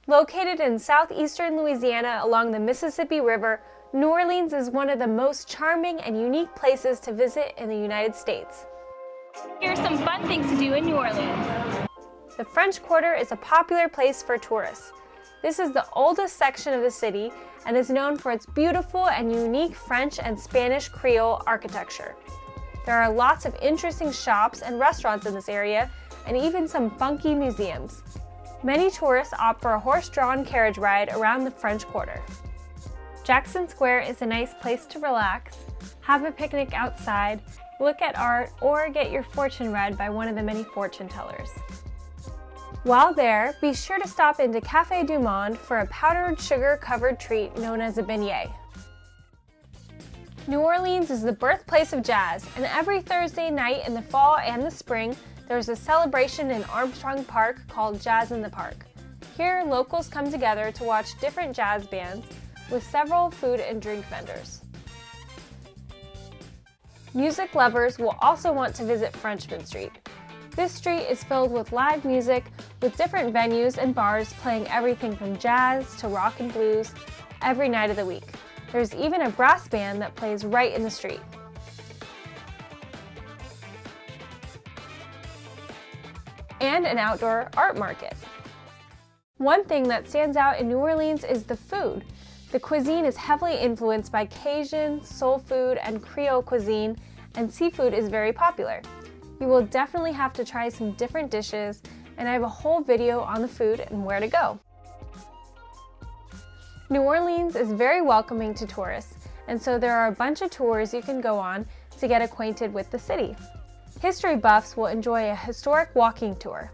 Located in southeastern Louisiana along the Mississippi River, New Orleans is one of the most charming and unique places to visit in the United States. Here are some fun things to do in New Orleans. The French Quarter is a popular place for tourists. This is the oldest section of the city and is known for its beautiful and unique French and Spanish Creole architecture. There are lots of interesting shops and restaurants in this area, and even some funky museums. Many tourists opt for a horse-drawn carriage ride around the French Quarter. Jackson Square is a nice place to relax, have a picnic outside, look at art, or get your fortune read by one of the many fortune tellers. While there, be sure to stop into Café du Monde for a powdered sugar-covered treat known as a beignet. New Orleans is the birthplace of jazz, and every Thursday night in the fall and the spring, there's a celebration in Armstrong Park called Jazz in the Park. Here, locals come together to watch different jazz bands with several food and drink vendors. Music lovers will also want to visit Frenchmen Street. This street is filled with live music, with different venues and bars playing everything from jazz to rock and blues every night of the week. There's even a brass band that plays right in the street. And an outdoor art market. One thing that stands out in New Orleans is the food. The cuisine is heavily influenced by Cajun, soul food, and Creole cuisine, and seafood is very popular. You will definitely have to try some different dishes, and I have a whole video on the food and where to go. New Orleans is very welcoming to tourists, and so there are a bunch of tours you can go on to get acquainted with the city. History buffs will enjoy a historic walking tour.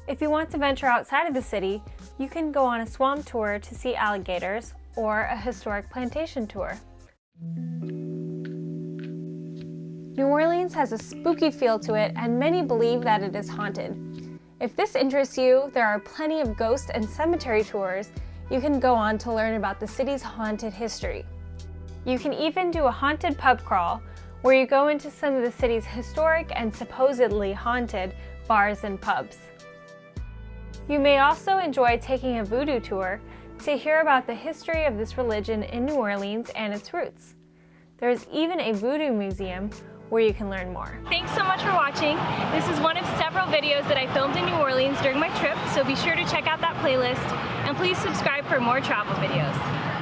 If you want to venture outside of the city, you can go on a swamp tour to see alligators or a historic plantation tour. New Orleans has a spooky feel to it, and many believe that it is haunted. If this interests you, there are plenty of ghost and cemetery tours you can go on to learn about the city's haunted history. You can even do a haunted pub crawl, where you go into some of the city's historic and supposedly haunted bars and pubs. You may also enjoy taking a voodoo tour to hear about the history of this religion in New Orleans and its roots. There is even a Voodoo Museum where you can learn more. Thanks so much for watching. This is one of several videos that I filmed in New Orleans during my trip, so be sure to check out that playlist, and please subscribe for more travel videos.